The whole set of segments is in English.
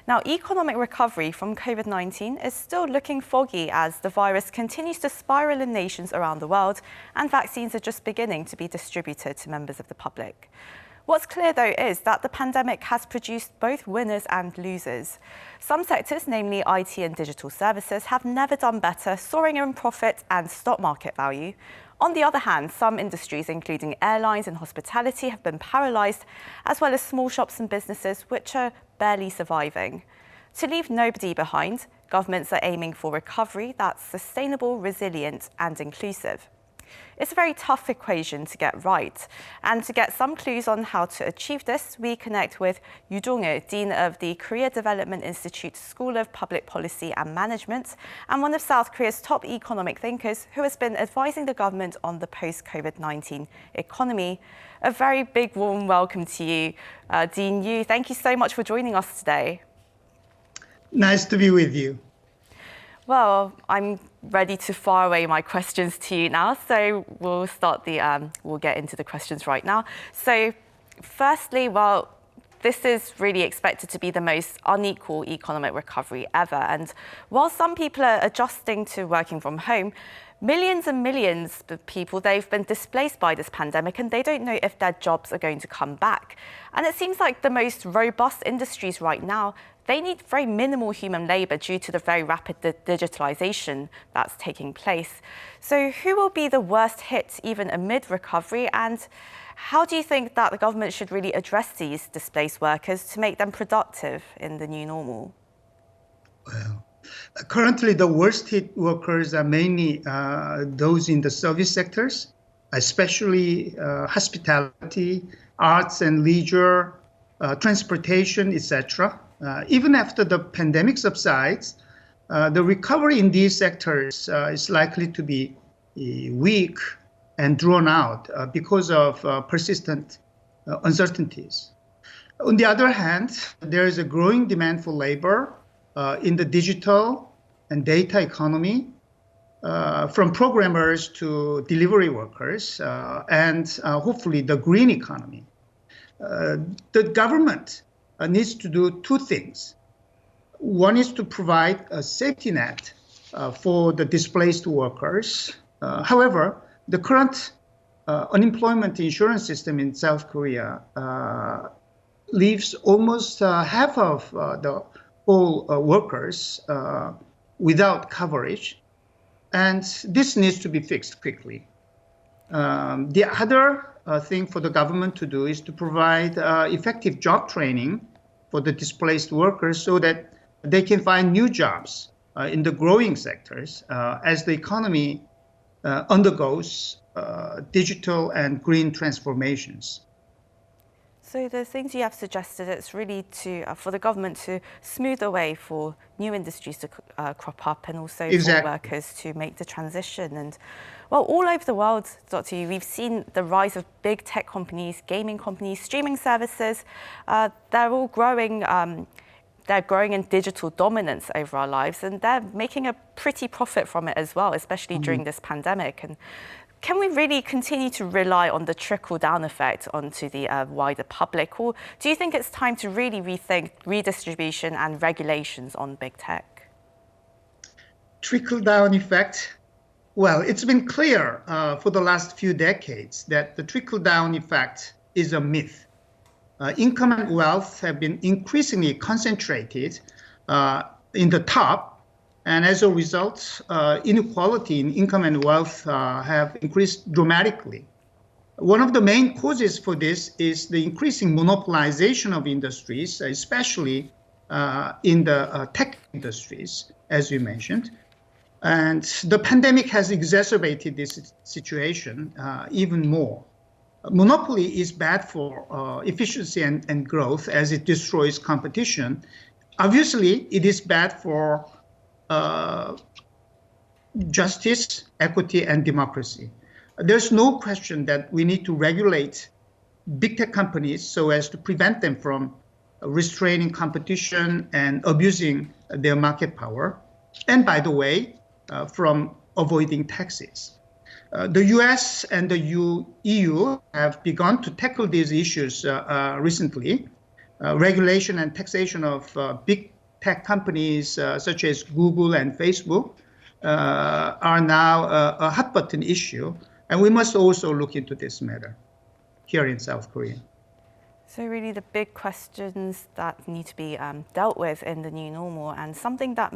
Now, economic recovery from COVID-19 is still looking foggy as the virus continues to spiral in nations around the world and vaccines are just beginning to be distributed to members of the public. What's clear, though, is that the pandemic has produced both winners and losers. Some sectors, namely IT and digital services, have never done better, soaring in profit and stock market value. On the other hand, some industries, including airlines and hospitality, have been paralysed, as well as small shops and businesses, which are barely surviving. To leave nobody behind, governments are aiming for recovery that's sustainable, resilient and inclusive. It's a very tough equation to get right. And to get some clues on how to achieve this, we connect with Yoo Dong-il, Dean of the Korea Development Institute School of Public Policy and Management, and one of South Korea's top economic thinkers who has been advising the government on the post-COVID-19 economy. A very big warm welcome to you, Dean Yoo. Thank you so much for joining us today. Nice to be with you. Well, I'm ready to fire away my questions to you now. So we'll get into the questions right now. So firstly, this is really expected to be the most unequal economic recovery ever. And while some people are adjusting to working from home, millions and millions of people, they've been displaced by this pandemic and they don't know if their jobs are going to come back. And it seems like the most robust industries right now, they need very minimal human labour due to the very rapid digitalisation that's taking place. So who will be the worst hit even amid recovery? And how do you think that the government should really address these displaced workers to make them productive in the new normal? Well, currently the worst hit workers are mainly those in the service sectors, especially hospitality, arts and leisure, transportation, etc. Even after the pandemic subsides, the recovery in these sectors is likely to be weak and drawn out because of persistent uncertainties. On the other hand, there is a growing demand for labor in the digital and data economy, from programmers to delivery workers, and hopefully the green economy. The government needs to do two things. One is to provide a safety net for the displaced workers. However, the current unemployment insurance system in South Korea leaves almost half of the whole workers without coverage, and this needs to be fixed quickly. The other thing for the government to do is to provide effective job training for the displaced workers so that they can find new jobs in the growing sectors as the economy undergoes digital and green transformations. So the things you have suggested, it's really for the government to smooth the way for new industries to crop up and also for workers to make the transition. And well, all over the world, Dr. Yoo, we've seen the rise of big tech companies, gaming companies, streaming services. They're all growing. They're growing in digital dominance over our lives, and they're making a pretty profit from it as well, especially during this pandemic. And can we really continue to rely on the trickle-down effect onto the wider public, or do you think it's time to really rethink redistribution and regulations on big tech? Trickle-down effect? Well, it's been clear for the last few decades that the trickle-down effect is a myth. Income and wealth have been increasingly concentrated in the top, and as a result, inequality in income and wealth have increased dramatically. One of the main causes for this is the increasing monopolization of industries, especially in the tech industries, as you mentioned. And the pandemic has exacerbated this situation even more. Monopoly is bad for efficiency and growth as it destroys competition. Obviously, it is bad for justice, equity, and democracy. There's no question that we need to regulate big tech companies so as to prevent them from restraining competition and abusing their market power. And by the way, from avoiding taxes. The US and the EU have begun to tackle these issues recently. regulation and taxation of big tech companies such as Google and Facebook are now a hot button issue. And we must also look into this matter here in South Korea. So really the big questions that need to be dealt with in the new normal, and something that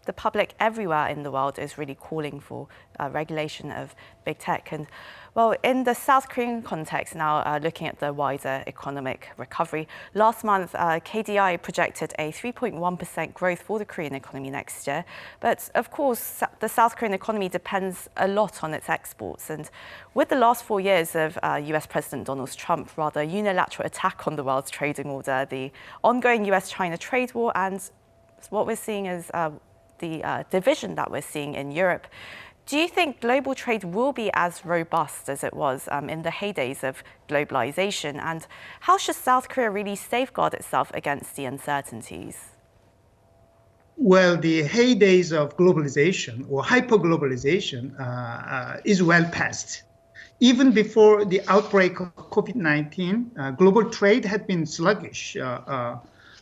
the public everywhere in the world is really calling for, regulation of big tech. And well, in the South Korean context now, looking at the wider economic recovery, last month KDI projected a 3.1% growth for the Korean economy next year. But of course, the South Korean economy depends a lot on its exports. And with the last 4 years of US President Donald Trump's rather unilateral attack on the world's trading order, the ongoing US-China trade war, and what we're seeing is the division that we're seeing in Europe, do you think global trade will be as robust as it was in the heydays of globalization? And how should South Korea really safeguard itself against the uncertainties? Well, the heydays of globalization or hyperglobalization is well past. Even before the outbreak of COVID-19, global trade had been sluggish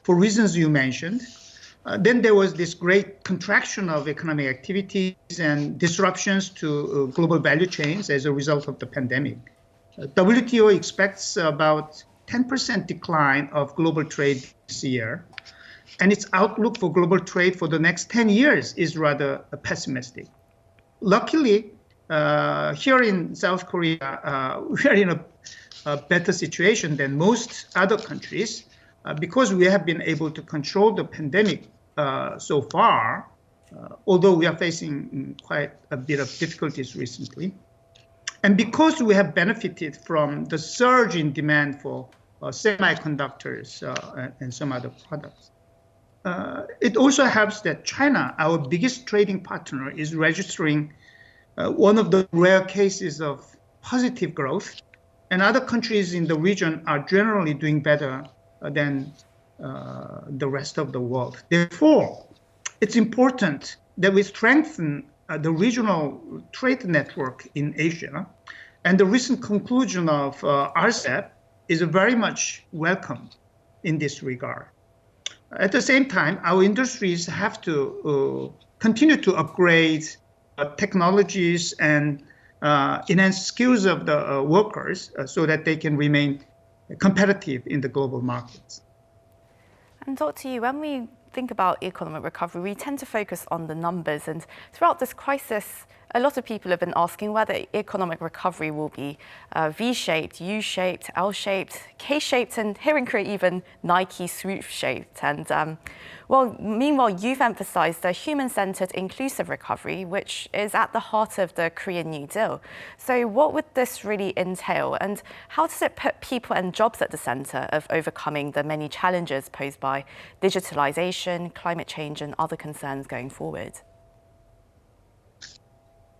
for reasons you mentioned. Then there was this great contraction of economic activities and disruptions to global value chains as a result of the pandemic. WTO expects about 10% decline of global trade this year, and its outlook for global trade for the next 10 years is rather pessimistic. Luckily, here in South Korea, we are in a better situation than most other countries because we have been able to control the pandemic so far, although we are facing quite a bit of difficulties recently. And because we have benefited from the surge in demand for semiconductors and some other products. It also helps that China, our biggest trading partner, is registering one of the rare cases of positive growth, and other countries in the region are generally doing better than the rest of the world. Therefore, it's important that we strengthen the regional trade network in Asia, and the recent conclusion of RCEP is very much welcome in this regard. At the same time, our industries have to continue to upgrade technologies and enhance skills of the workers so that they can remain competitive in the global markets. And Dr. Yu, when we think about economic recovery, we tend to focus on the numbers. And throughout this crisis, a lot of people have been asking whether economic recovery will be V-shaped, U-shaped, L-shaped, K-shaped, and here in Korea even Nike swoop-shaped. And well, meanwhile, you've emphasized a human-centered, inclusive recovery, which is at the heart of the Korean New Deal. So what would this really entail? And how does it put people and jobs at the center of overcoming the many challenges posed by digitalization, climate change, and other concerns going forward?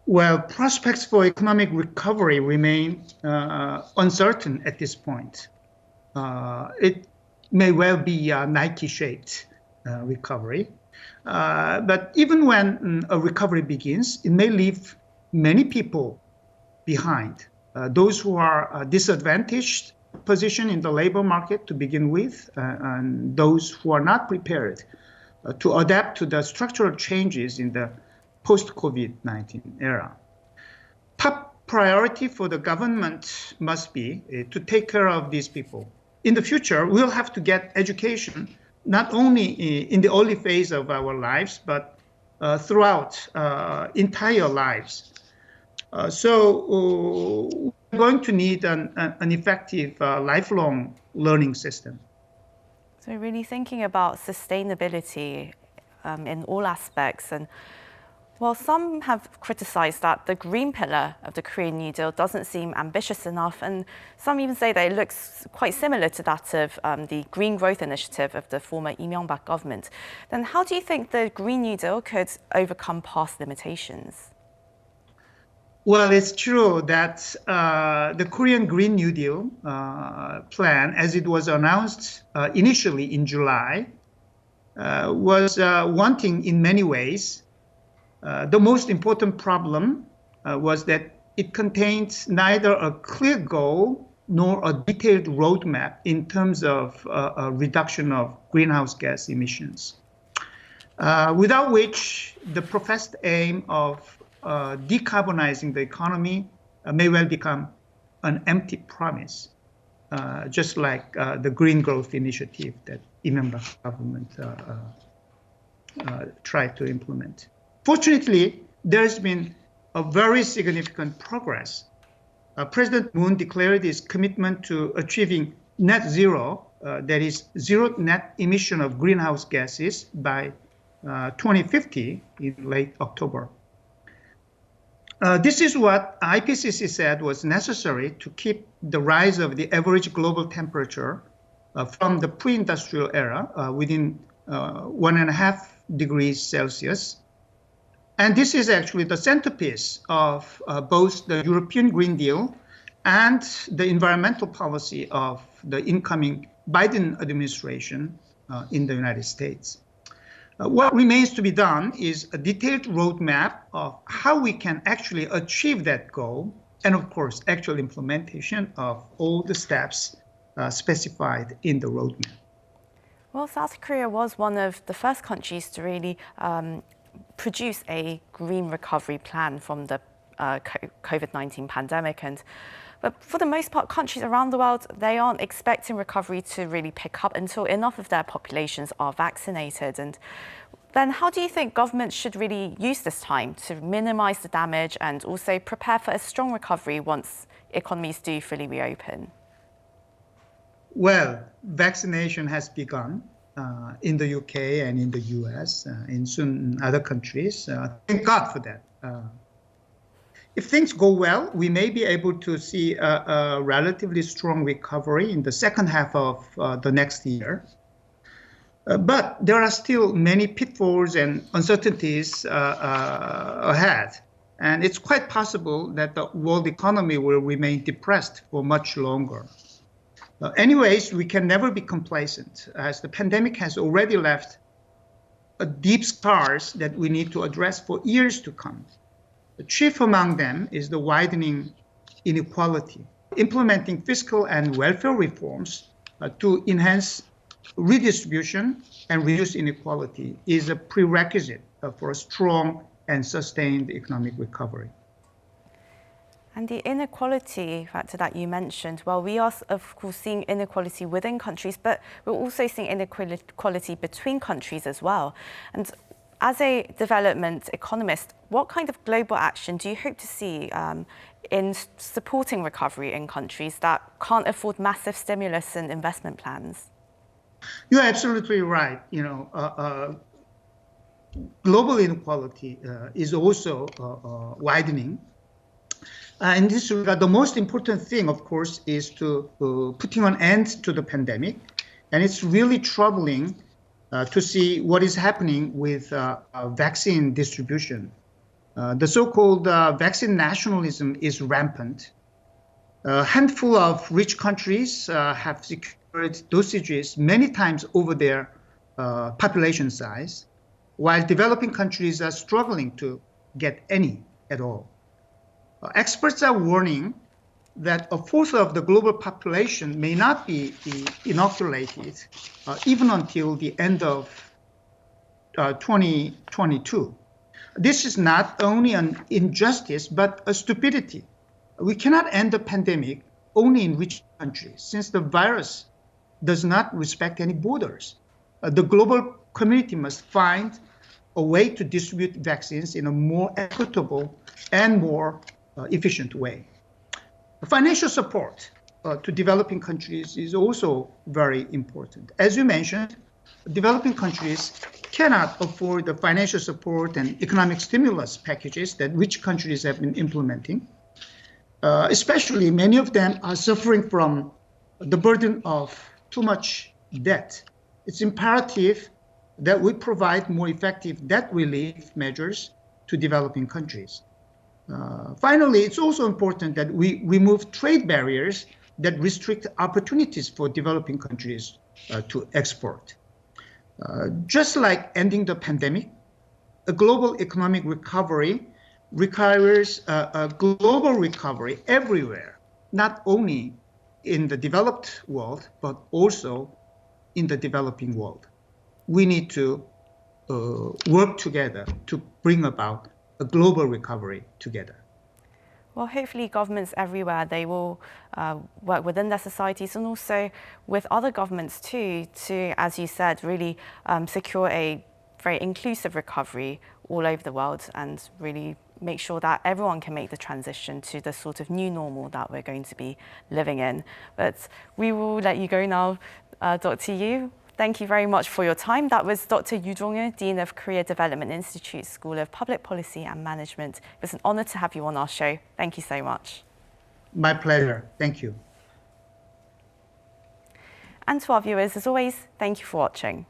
Well, prospects for economic recovery remain uncertain at this point. It may well be a Nike-shaped recovery. But even when a recovery begins, it may leave many people behind. Those who are disadvantaged position in the labor market to begin with, and those who are not prepared to adapt to the structural changes in the post-COVID-19 era. Top priority for the government must be to take care of these people. In the future, we'll have to get education not only in the early phase of our lives, but throughout entire lives. So we're going to need an effective lifelong learning system. So really thinking about sustainability in all aspects. And while some have criticized that the green pillar of the Korean New Deal doesn't seem ambitious enough, and some even say that it looks quite similar to that of the Green Growth Initiative of the former Lee Myung-bak government, then how do you think the Green New Deal could overcome past limitations? Well, it's true that the Korean Green New Deal plan, as it was announced initially in July, was wanting in many ways. The most important problem was that it contained neither a clear goal nor a detailed roadmap in terms of a reduction of greenhouse gas emissions, without which the professed aim of decarbonizing the economy may well become an empty promise, just like the Green Growth Initiative that I명박 government tried to implement. Fortunately, there's been a very significant progress. President Moon declared his commitment to achieving net zero, that is, zero net emission of greenhouse gases by 2050 in late October. This is what IPCC said was necessary to keep the rise of the average global temperature from the pre-industrial era within 1.5 degrees Celsius. And this is actually the centerpiece of both the European Green Deal and the environmental policy of the incoming Biden administration in the United States. What remains to be done is a detailed roadmap of how we can actually achieve that goal, and of course, actual implementation of all the steps specified in the roadmap. Well, South Korea was one of the first countries to really produce a green recovery plan from the COVID-19 pandemic. But for the most part, countries around the world, they aren't expecting recovery to really pick up until enough of their populations are vaccinated. And then how do you think governments should really use this time to minimize the damage and also prepare for a strong recovery once economies do fully reopen? Well, vaccination has begun in the UK and in the US, and soon in other countries. Thank God for that. If things go well, we may be able to see a relatively strong recovery in the second half of the next year. But there are still many pitfalls and uncertainties ahead. And it's quite possible that the world economy will remain depressed for much longer. Anyways, we can never be complacent, as the pandemic has already left deep scars that we need to address for years to come. The chief among them is the widening inequality. Implementing fiscal and welfare reforms to enhance redistribution and reduce inequality is a prerequisite for a strong and sustained economic recovery. And the inequality factor that you mentioned, well, we are, of course, seeing inequality within countries, but we're also seeing inequality between countries as well. And as a development economist, what kind of global action do you hope to see in supporting recovery in countries that can't afford massive stimulus and investment plans? You're absolutely right. Global inequality is also widening. In this regard, the most important thing, of course, is to putting an end to the pandemic. And it's really troubling to see what is happening with vaccine distribution. The so-called vaccine nationalism is rampant. A handful of rich countries have secured dosages many times over their population size, while developing countries are struggling to get any at all. Experts are warning that a fourth of the global population may not be inoculated even until the end of 2022. This is not only an injustice, but a stupidity. We cannot end the pandemic only in rich countries, since the virus does not respect any borders. The global community must find a way to distribute vaccines in a more equitable and more efficient way. Financial support to developing countries is also very important. As you mentioned, developing countries cannot afford the financial support and economic stimulus packages that rich countries have been implementing. Especially, many of them are suffering from the burden of too much debt. It's imperative that we provide more effective debt relief measures to developing countries. Finally, it's also important that we remove trade barriers that restrict opportunities for developing countries to export. Just like ending the pandemic, a global economic recovery requires a global recovery everywhere, not only in the developed world, but also in the developing world. We need to work together to bring about a global recovery together. Well, hopefully governments everywhere, they will work within their societies and also with other governments too, to, as you said, really secure a very inclusive recovery all over the world and really make sure that everyone can make the transition to the sort of new normal that we're going to be living in. But we will let you go now, Dr. Yu. Thank you very much for your time. That was Dr. Yu Jong-il, Dean of Korea Development Institute School of Public Policy and Management. It was an honor to have you on our show. Thank you so much. My pleasure. Thank you. And to our viewers, as always, thank you for watching.